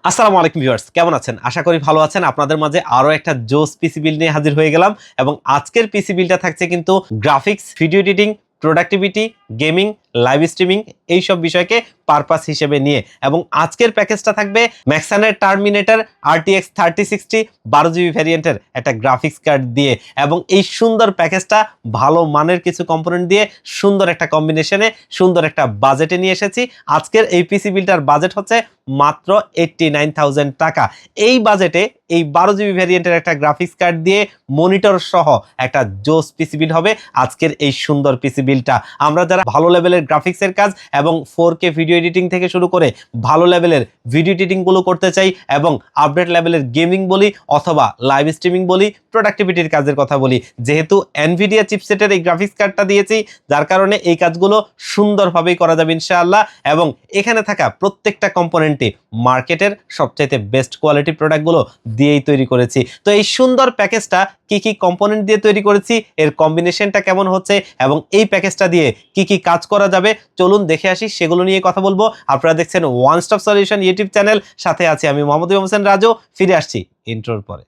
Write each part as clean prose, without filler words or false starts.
আসসালামু আলাইকুম ভিউয়ার্স, কেমন আছেন? আশা করি ভালো আছেন। আপনাদের মাঝে আরো একটা জোস পিসি বিল্ড নিয়ে হাজির হয়ে গেলাম এবং আজকের পিসি বিল্ডটা থাকছে কিন্তু graphics, video editing, productivity, gaming, live streaming এইসব বিষয়কে পারপাস হিসেবে নিয়ে এবং আজকের প্যাকেজটা থাকবে ম্যাক্সানের টার্মিনেটর RTX 3060 12GB ভ্যারিয়েন্টের একটা গ্রাফিক্স কার্ড দিয়ে এবং এই সুন্দর প্যাকেজটা ভালো মানের কিছু কম্পোনেন্ট দিয়ে সুন্দর একটা কম্বিনেশনে সুন্দর একটা বাজেটে নিয়ে এসেছি। আজকের এই পিসি বিল্ডটার বাজেট হচ্ছে মাত্র 89,000 টাকা। এই বাজেটে এই 12GB ভ্যারিয়েন্টের একটা গ্রাফিক্স কার্ড দিয়ে মনিটর সহ একটা জোস পিসি বিল্ড হবে আজকের এই সুন্দর পিসি বিল্ডটা। আমরা যারা ভালো লেভেলের গ্রাফিক্সের কাজ এবং 4K ভিডিও এডিটিং থেকে শুরু করে ভালো লেভেলের ভিডিও এডিটিং গুলো করতে চাই এবং আপডেট লেভেলের গেমিং বলি অথবা লাইভ স্ট্রিমিং বলি, প্রোডাক্টিভিটির কাজের কথা বলি, যেহেতু এনভিডিয়া চিপসেটের এই গ্রাফিক্স কার্ডটা দিয়েছি যার কারণে এই কাজগুলো সুন্দরভাবেই করা যাবে ইনশাআল্লাহ। এবং এখানে থাকা প্রত্যেকটা কম্পোনেন্টে মার্কেটের সবচাইতে বেস্ট কোয়ালিটি প্রোডাক্টগুলো দিয়েই তৈরি করেছি। তো এই সুন্দর প্যাকেজটা কি কি কম্পোনেন্ট দিয়ে তৈরি করেছি, এর কম্বিনেশনটা কেমন হচ্ছে এবং এই প্যাকেজটা দিয়ে কি কি কাজ করা যাবে চলুন দেখে আসি, সেগুলো নিয়ে কথা বলবো। আপনারা দেখছেন one stop solution YouTube channel, সাথে আছি আমি মোহাম্মদ হোসেন রাজু। ফিরে আসছি ইন্ট্রোর পরে।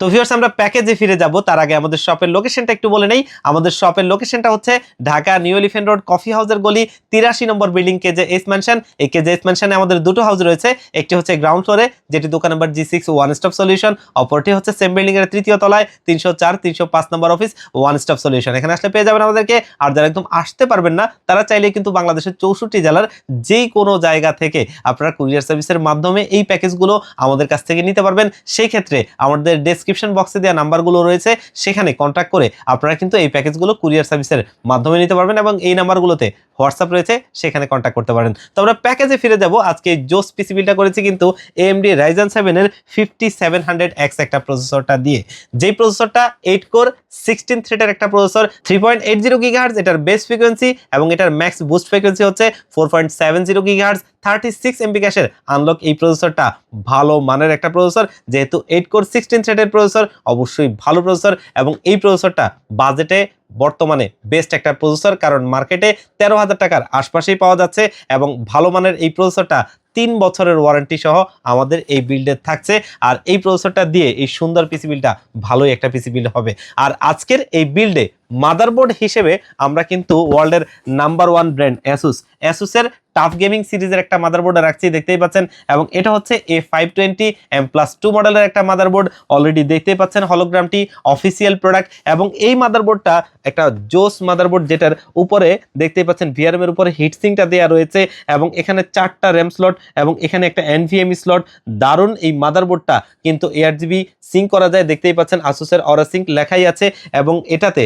তো ভিউয়ার্স, আমরা প্যাকেজে ফিরে যাব তার আগে আমাদের শপের লোকেশনটা একটু বলে নেই। আমাদের শপের লোকেশনটা হচ্ছে Dhaka new elephant road coffee হাউসের গলি 83 নম্বর বিল্ডিং KJS ম্যানশন। এই KJS ম্যানশনে আমাদের দুটো হাউস রয়েছে, একটি হচ্ছে গ্রাউন্ড ফ্লোরে যেটি দোকান number G6 one stop solution, অপরটি হচ্ছে সেম বিল্ডিং এর তৃতীয় তলায় 304-305 নম্বর অফিস ওয়ান স্টপ সলিউশন। এখানে আসলে পেয়ে যাবেন আমাদেরকে। আর যারা একদম আসতে পারবেন না তারা চাইলে কিন্তু বাংলাদেশের 64 জেলার যেই কোনো জায়গা থেকে আপনারা কুরিয়ার সার্ভিসের মাধ্যমে এই প্যাকেজগুলো আমাদের কাছ থেকে নিতে পারবেন। সেই ক্ষেত্রে আমাদের ডেসক্রিপশন বক্সে দেওয়া নাম্বারগুলো রয়েছে, সেখানে কন্ট্যাক্ট করে আপনারা কিন্তু এই প্যাকেজগুলো কুরিয়ার সার্ভিসের মাধ্যমে নিতে পারবেন এবং এই নাম্বারগুলোতে হোয়াটসঅ্যাপ রয়েছে, সেখানে কন্ট্যাক্ট করতে পারেন। তো আমরা প্যাকেজে ফিরে যাব। আজকে জোস পিসি বিল্ডটা করেছি কিন্তু AMD Ryzen 7 এর 5700X একটা প্রসেসরটা দিয়ে, যেই প্রসেসরটা 8 কোর 16 থ্রেডের একটা প্রসেসর, 3.80 GHz এটার বেস ফ্রিকোয়েন্সি এবং এটার ম্যাক্স বুস্ট ফ্রিকোয়েন্সি হচ্ছে 4.70 GHz, 36 MB ক্যাশের আনলক। এই প্রসেসরটা ভালো মানের একটা প্রসেসর, যেহেতু 8 কোর 16 থ্রেডের প্রসেসর অবশ্যই ভালো প্রসেসর এবং এই প্রসেসরটা বাজেটে বর্তমানে বেস্ট একটা প্রসেসর, কারণ মার্কেটে 13,000 টাকার আশপাশেই পাওয়া যাচ্ছে এবং ভালো মানের এই প্রসেসরটা 3 বছরের ওয়ারেন্টি সহ আমাদের এই বিল্ডে থাকছে। আর এই প্রসেসরটা দিয়ে এই সুন্দর পিসি বিল্ডটা ভালোই একটা পিসি বিল্ড হবে। আর আজকের এই বিল্ডে মাদারবোর্ড হিসেবে আমরা কিন্তু ওয়ার্ল্ডের নাম্বার 1 ব্র্যান্ড অ্যাসুসের টাফ গেমিং সিরিজের একটা মাদারবোর্ড রাখছি, দেখতেই পাচ্ছেন। এবং এটা হচ্ছে A520M+2 মডেলের একটা মাদারবোর্ড, অলরেডি দেখতেই পাচ্ছেন হলোগ্রামটি, অফিসিয়াল প্রোডাক্ট। এবং এই মাদারবোর্ডটা একটা জোস মাদারবোর্ড, যেটার উপরে দেখতেই পাচ্ছেন VRM এর উপরে হিটসিংটা দেওয়া রয়েছে এবং এখানে 4টা র্যাম স্লট এবং এখানে একটা NVMe স্লট। দারুণ এই মাদারবোর্ডটা কিন্তু ARGB সিঙ্ক করা যায়, দেখতেই পাচ্ছেন আসুসের অরা সিঙ্ক লেখাই আছে। এবং এটাতে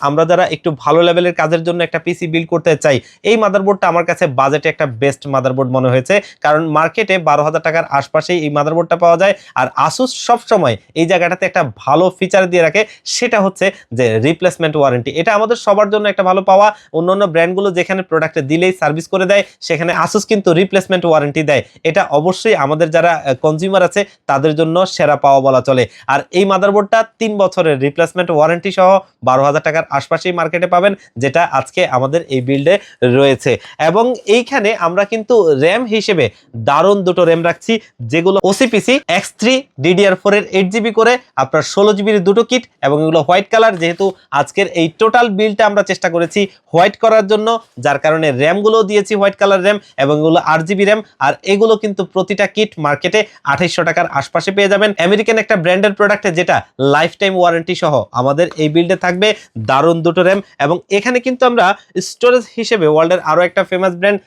আমরা যারা একটু ভালো লেভেলের কাজের জন্য একটা পিসি বিল্ড করতে চাই, এই মাদারবোর্ডটা আমার কাছে বাজেটে একটা বেস্ট মাদারবোর্ড মনে হয়েছে, কারণ মার্কেটে 12,000 টাকার আশপাশেই এই মাদারবোর্ডটা পাওয়া যায়। আর আসুস সবসময় এই জায়গাটাতে একটা ভালো ফিচার দিয়ে রাখে, সেটা হচ্ছে যে রিপ্লেসমেন্ট ওয়ারেন্টি। এটা আমাদের সবার জন্য একটা ভালো পাওয়া। অন্যান্য ব্র্যান্ডগুলো যেখানে প্রোডাক্টে দিলেই সার্ভিস করে দেয়, সেখানে আসুস কিন্তু রিপ্লেসমেন্ট ওয়ারেন্টি দেয়। এটা অবশ্যই আমাদের যারা কনজিউমার আছে তাদের জন্য সেরা পাওয়া বলা চলে। আর এই মাদারবোর্ডটা 3 বছরের রিপ্লেসমেন্ট ওয়ারেন্টি সহ 12,000 টাকার আশপাশেই মার্কেটে পাবেন, যেটা আজকে আমাদের এই বিল্ডে রয়েছে। এবং এইখানে আমরা কিন্তু র্যাম হিসেবে দারুণ দুটো র্যাম রাখছি, যেগুলো OCPC X3 DDR4 এর 8GB করে আপনার 16GB দুটো কিট এবং এগুলো হোয়াইট কালার। যেহেতু আজকের এই টোটাল বিলটা আমরা চেষ্টা করেছি হোয়াইট করার জন্য, যার কারণে র্যামগুলো দিয়েছি হোয়াইট কালার র্যাম এবং এগুলো 8GB র্যাম। আর এগুলো কিন্তু প্রতিটা কিট মার্কেটে 2800 টাকার আশপাশে পেয়ে যাবেন। আমেরিকান একটা ব্র্যান্ডের প্রোডাক্টে, যেটা লাইফ টাইম ওয়ারেন্টি সহ আমাদের এই বিল্ডে থাকবে। দারুণ দুটো র্যাম। এবং এখানে কিন্তু আমরা স্টোরেজ হিসেবে ওয়ার্ল্ডের আরো একটা ফেমাস ব্র্যান্ড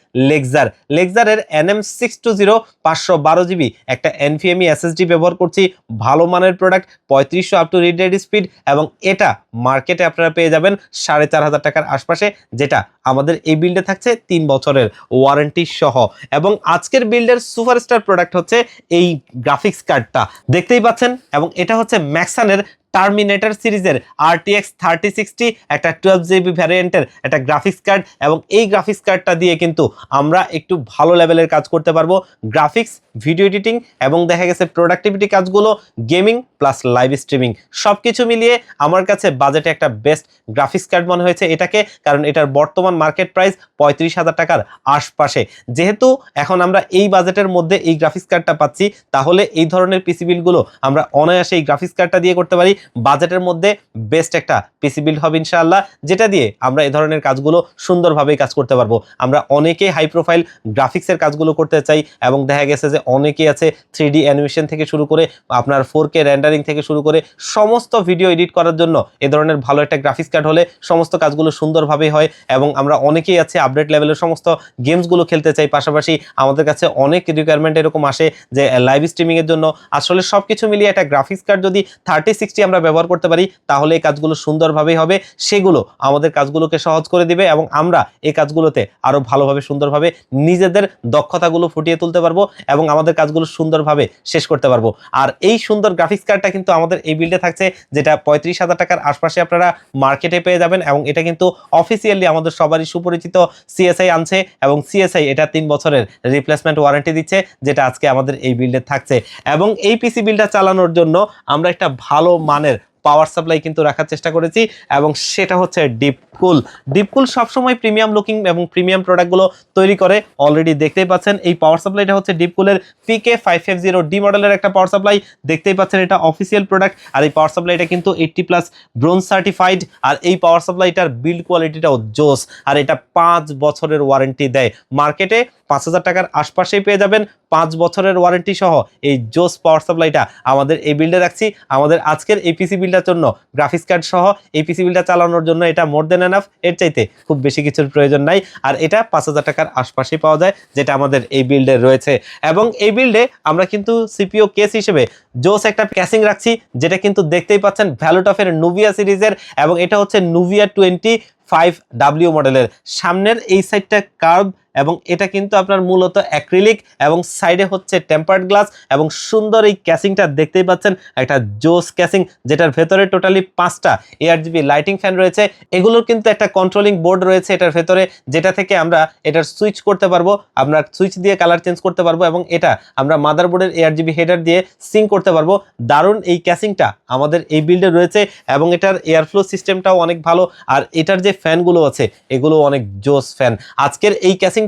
লেক্সারের NM620 512GB একটা NVMe SSD ব্যবহার করছি। ভালো মানের product, 3500 up to read write speed এবং এটা মার্কেটে আপনারা পেয়ে যাবেন 4,500 টাকার আশপাশে, যেটা আমাদের এই বিল্ডে থাকছে 3 বছরের ওয়ারেন্টি সহ। এবং আজকের বিল্ডের সুপারস্টার প্রোডাক্ট হচ্ছে এই গ্রাফিক্স কার্ডটা, দেখতেই পাচ্ছেন। এবং এটা হচ্ছে ম্যাক্সানের টার্মিনেটর সিরিজের RTX 3060 একটা 12GB ভ্যারিয়েন্টের একটা গ্রাফিক্স কার্ড, এবং এই গ্রাফিক্স কার্ডটা দিয়ে কিন্তু আমরা একটু ভালো লেভেলের কাজ করতে পারবো, গ্রাফিক্স, ভিডিও এডিটিং এবং দেখা গেছে প্রোডাক্টিভিটি কাজগুলো, গেমিং প্লাস লাইভ স্ট্রিমিং সব কিছু মিলিয়ে আমার কাছে বাজেটে একটা বেস্ট গ্রাফিক্স কার্ড মনে হয়েছে এটাকে, কারণ এটার বর্তমান মার্কেট প্রাইস 35,000 টাকার আশপাশে। যেহেতু এখন আমরা এই বাজেটের মধ্যে এই গ্রাফিক্স কার্ডটা পাচ্ছি, তাহলে এই ধরনের পিসি বিল্ডগুলো আমরা অনায়াসে এই গ্রাফিক্স কার্ডটা দিয়ে করতে পারি। বাজেটের মধ্যে বেস্ট একটা পিসি বিল্ড হবে ইনশাআল্লাহ, যেটা দিয়ে আমরা এই ধরনের কাজগুলো সুন্দরভাবে কাজ করতে পারবো। আমরা অনেকেই হাই প্রোফাইল গ্রাফিক্সের কাজগুলো করতে চাই, এবং দেখা গেছে যে অনেকেই আছে 3D অ্যানিমেশন থেকে শুরু করে আপনার 4K রেন্ডারিং থেকে শুরু করে সমস্ত ভিডিও এডিট করার জন্য এ ধরনের ভালো একটা গ্রাফিক্স কার্ড হলে সমস্ত কাজগুলো সুন্দরভাবে হয়। এবং আমরা অনেকেই আছে আপডেট লেভেলের সমস্ত গেমসগুলো খেলতে চাই, পাশাপাশি আমাদের কাছে অনেক রিকোয়ারমেন্ট এরকম আসে যে লাইভ স্ট্রিমিংয়ের জন্য। আসলে সব কিছু মিলিয়ে একটা গ্রাফিক্স কার্ড যদি 3060 আমরা ব্যবহার করতে পারি, তাহলে এই কাজগুলো সুন্দরভাবেই হবে, সেগুলো আমাদের কাজগুলোকে সহজ করে দিবে, এবং আমরা এই কাজগুলোতে আরও ভালোভাবে সুন্দরভাবে নিজেদের দক্ষতাগুলো ফুটিয়ে তুলতে পারবো এবং আমাদের কাজগুলো সুন্দরভাবে শেষ করতে পারবো। আর এই সুন্দর গ্রাফিক্স কার্ডটা কিন্তু আমাদের এই বিল্ডে থাকছে, যেটা 35,000 টাকার আশপাশে আপনারা মার্কেটে পেয়ে যাবেন, এবং এটা কিন্তু অফিসিয়ালি আমাদের সবারই সুপরিচিত CSI আনছে, এবং CSI এটা 3 বছরের রিপ্লেসমেন্ট ওয়ারেন্টি দিচ্ছে, যেটা আজকে আমাদের এই বিল্ডে থাকছে। এবং এই পিসি বিল্ডটা চালানোর জন্য আমরা একটা ভালো মানের পাওয়ার সাপ্লাই কিন্তু রাখার চেষ্টা করেছি, এবং সেটা হচ্ছে ডিপকুল। ডিপকুল সবসময় প্রিমিয়াম লুকিং এবং প্রিমিয়াম প্রোডাক্টগুলো তৈরি করে, অলরেডি দেখতেই পাচ্ছেন এই পাওয়ার সাপ্লাইটা হচ্ছে ডিপকুলের PK550D মডেলের একটা পাওয়ার সাপ্লাই, দেখতেই পাচ্ছেন এটা অফিসিয়াল প্রোডাক্ট। আর এই পাওয়ার সাপ্লাইটা কিন্তু 80+ ব্রোঞ্জ সার্টিফাইড, আর এই পাওয়ার সাপ্লাইটার বিল্ড কোয়ালিটিটাও জোস, আর এটা 5 বছরের ওয়ারেন্টি দেয়। মার্কেটে 5,000 টাকার আশপাশেই পেয়ে যাবেন 5 বছরের ওয়ারেন্টি সহ এই জোস পাওয়ার সাপ্লাইটা আমাদের এই বিল্ডে রাখছি। আমাদের আজকের এই পিসি বিল্ডার জন্য গ্রাফিক্স কার্ড সহ এই পিসি বিল্ডটা চালানোর জন্য এটা মোর দেন এনাফ, এর চাইতে খুব বেশি কিছুর প্রয়োজন নাই। আর এটা 5,000 টাকার আশপাশেই পাওয়া যায়, যেটা আমাদের এই বিল্ডে রয়েছে। এবং এই বিল্ডে আমরা কিন্তু সিপিইউ কেস হিসেবে জোস একটা ক্যাসিং রাখছি, যেটা কিন্তু দেখতেই পাচ্ছেন ভ্যালুটফের নুভিয়া সিরিজের, এবং এটা হচ্ছে নুভিয়া 25W মডেলের। সামনের এই সাইডটা কার্ভ, এবং এটা কিন্তু আপনার মূলত অ্যাক্রিলিক, এবং সাইডে হচ্ছে টেম্পার্ড গ্লাস, এবং সুন্দর এই ক্যাসিংটা দেখতেই পাচ্ছেন একটা জোস ক্যাসিং, যেটার ভেতরে টোটালি 5টা ARGB লাইটিং ফ্যান রয়েছে। এগুলোর কিন্তু একটা কন্ট্রোলিং বোর্ড রয়েছে এটার ভেতরে, যেটা থেকে আমরা এটার সুইচ করতে পারবো, আমরা সুইচ দিয়ে কালার চেঞ্জ করতে পারবো, এবং এটা আমরা মাদারবোর্ডের ARGB হেডার দিয়ে সিঙ্ক করতে পারবো। দারুণ এই ক্যাসিংটা আমাদের এই বিল্ডে রয়েছে, এবং এটার এয়ারফ্লো সিস্টেমটাও অনেক ভালো, আর এটার যে ফ্যানগুলো আছে এগুলো অনেক জোস ফ্যান। আজকের এই ক্যাসিংটা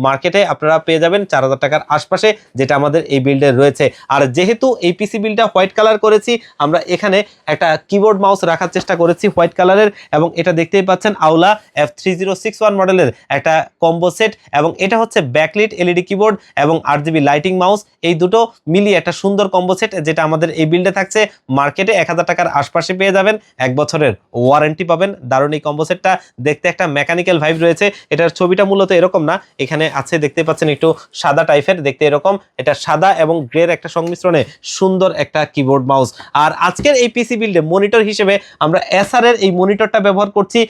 মার্কেটে আপনারা পেয়ে যাবেন 4,000 টাকার আশপাশে, যেটা আমাদের এই বিল্ডে রয়েছে। আর যেহেতু এই পিসি বিল্ডটা হোয়াইট কালার করেছি, আমরা এখানে একটা কিবোর্ড মাউস রাখার চেষ্টা করেছি হোয়াইট কালারের, এবং এটা দেখতেই পাচ্ছেন আউলা F3061 মডেলের একটা কম্বো সেট, এবং এটা হচ্ছে ব্যাকলিট LED কিবোর্ড এবং RGB লাইটিং মাউস, এই দুটো মিলিয়ে একটা সুন্দর কম্বো সেট, যেটা আমাদের এই বিল্ডে থাকছে। মার্কেটে 1,000 টাকার আশপাশে পেয়ে যাবেন, 1 বছরের ওয়ারেন্টি পাবেন। দারুণ এই কম্বো সেটটা, দেখতে একটা মেকানিক্যাল ভাইব রয়েছে। এটার ছবিটা মূলত এরকম না, এখানে আছে দেখতে পাচ্ছেন একটু সাদা টাইপের, দেখতে এরকম, এটা সাদা এবং গ্রের একটা সংমিশ্রণে সুন্দর একটা কিবোর্ড মাউস। আর আজকের এই পিসি বিল্ডে মনিটর হিসেবে আমরা এসআর এর এই মনিটরটা ব্যবহার করছি,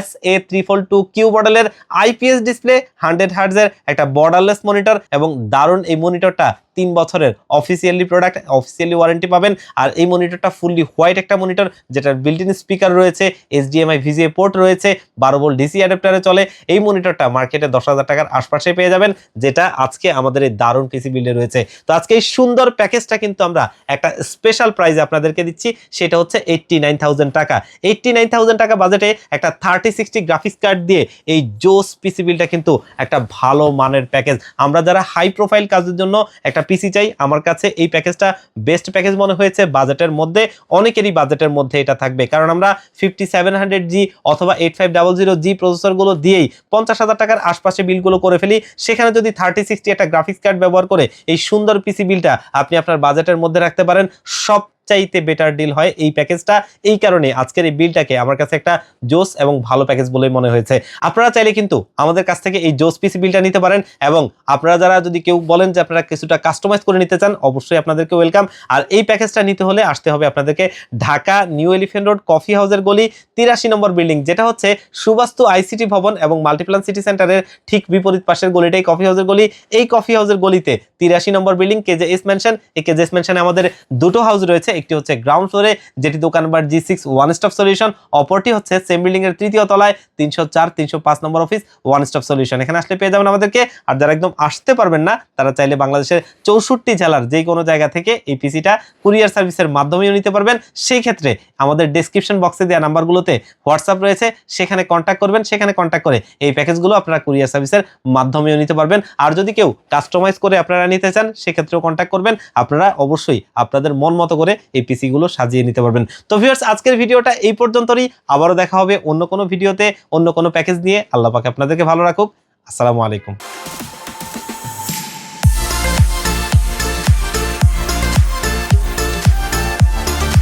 SA342Q মডেলের IPS ডিসপ্লে 100 হার্টজের একটা বর্ডারলেস মনিটর, এবং দারুণ এই মনিটরটা 3 বছরের অফিসিয়ালি প্রোডাক্ট, অফিসিয়ালি ওয়ারেন্টি পাবেন। আর এই মনিটরটা ফুললি হোয়াইট একটা মনিটর, যেটার বিল্ট ইন স্পিকার রয়েছে, HDMI VGA পোর্ট রয়েছে, 12 ভোল্ট DC অ্যাডাপ্টারে চলে। এই মনিটরটা মার্কেটে 10,000 টাকার আশপাশে পেয়ে যাবেন, যেটা আজকে আমাদের এই দারুণ পিসি বিল্ডে রয়েছে। তো আজকে এই সুন্দর প্যাকেজটা কিন্তু আমরা একটা স্পেশাল প্রাইজে আপনাদেরকে দিচ্ছি, সেটা হচ্ছে 89,000 টাকা। 89,000 টাকা বাজেটে একটা 3060 গ্রাফিক্স কার্ড দিয়ে এই জোস পিসি বিল্ডটা কিন্তু একটা ভালো মানের প্যাকেজ। আমরা যারা হাই প্রোফাইল কাজের জন্য একটা পিসি চাই, আমার কাছে এই প্যাকেজটা বেস্ট প্যাকেজ মনে হয়েছে। বাজেটের মধ্যে অনেকেরই বাজেটের মধ্যে এটা থাকবে, কারণ আমরা 5700G অথবা 8500G প্রসেসরগুলো দিয়েই 50,000 টাকার আশপাশে বিলগুলো করে ফেলি। সেখানে যদি 3060 একটা গ্রাফিক্স কার্ড ব্যবহার করে এই সুন্দর পিসি বিলটা আপনি আপনার বাজেটের মধ্যে রাখতে পারেন, সব চাইতে বেটার ডিল হয় এই প্যাকেজটা। এই কারণে আজকের এই বিলটাকে আমার কাছে একটা জোস এবং ভালো প্যাকেজ বলে মনে হয়েছে। আপনারা চাইলে কিন্তু আমাদের কাছ থেকে এই জোস পিসি বিলটা নিতে পারেন, এবং আপনারা যারা যদি কেউ বলেন যে আপনারা কিছুটা কাস্টমাইজ করে নিতে চান, অবশ্যই আপনাদেরকে ওয়েলকাম। আর এই প্যাকেজটা নিতে হলে আসতে হবে আপনাদেরকে Dhaka new elephant road coffee হাউসের গলি 83 নম্বর বিল্ডিং, যেটা হচ্ছে সুবাস্তু ICT ভবন এবং মাল্টিপ্লান সিটি সেন্টারের ঠিক বিপরীত পাশের গলিটাই কফি হাউসের গলি। এই কফি হাউসের গলিতে 83 নম্বর বিল্ডিং KJS ম্যানশন। এই KJS ম্যানশনে আমাদের দুটো হাউস রয়েছে, একটি হচ্ছে গ্রাউন্ড ফ্লোরে, যেটি দোকান number G6 one stop solution, অপরটি হচ্ছে সেম বিল্ডিং এর তৃতীয় তলায় 304 305 নম্বর অফিস ওয়ান স্টপ সলিউশন। এখানে আসলে পেয়ে যাবেন আমাদেরকে। আর যারা একদম আসতে পারবেন না তারা চাইলে বাংলাদেশের 64 জেলার যে কোনো জায়গা থেকে এই পিসিটা কুরিয়ার সার্ভিসের মাধ্যমেও নিতে পারবেন। সেই ক্ষেত্রে আমাদের ডেসক্রিপশন বক্সে দেওয়া নাম্বারগুলোতে হোয়াটসঅ্যাপ রয়েছে, সেখানে কন্ট্যাক্ট করবেন, সেখানে কন্ট্যাক্ট করে এই প্যাকেজগুলো আপনারা কুরিয়ার সার্ভিসের মাধ্যমেও নিতে পারবেন। আর যদি কেউ কাস্টমাইজ করে আপনারা নিতে চান সেক্ষেত্রেও কন্ট্যাক্ট করবেন, আপনারা অবশ্যই আপনাদের মন মতো করে এই পিসিগুলো সাজিয়ে নিতে পারবেন। তো ভিউয়ার্স, আজকের ভিডিওটা এই পর্যন্তই। আবারও দেখা হবে অন্য কোনো ভিডিওতে অন্য কোনো প্যাকেজ নিয়ে। আল্লাহ পাক আপনাদেরকে ভালো রাখুক। আসসালামু আলাইকুম।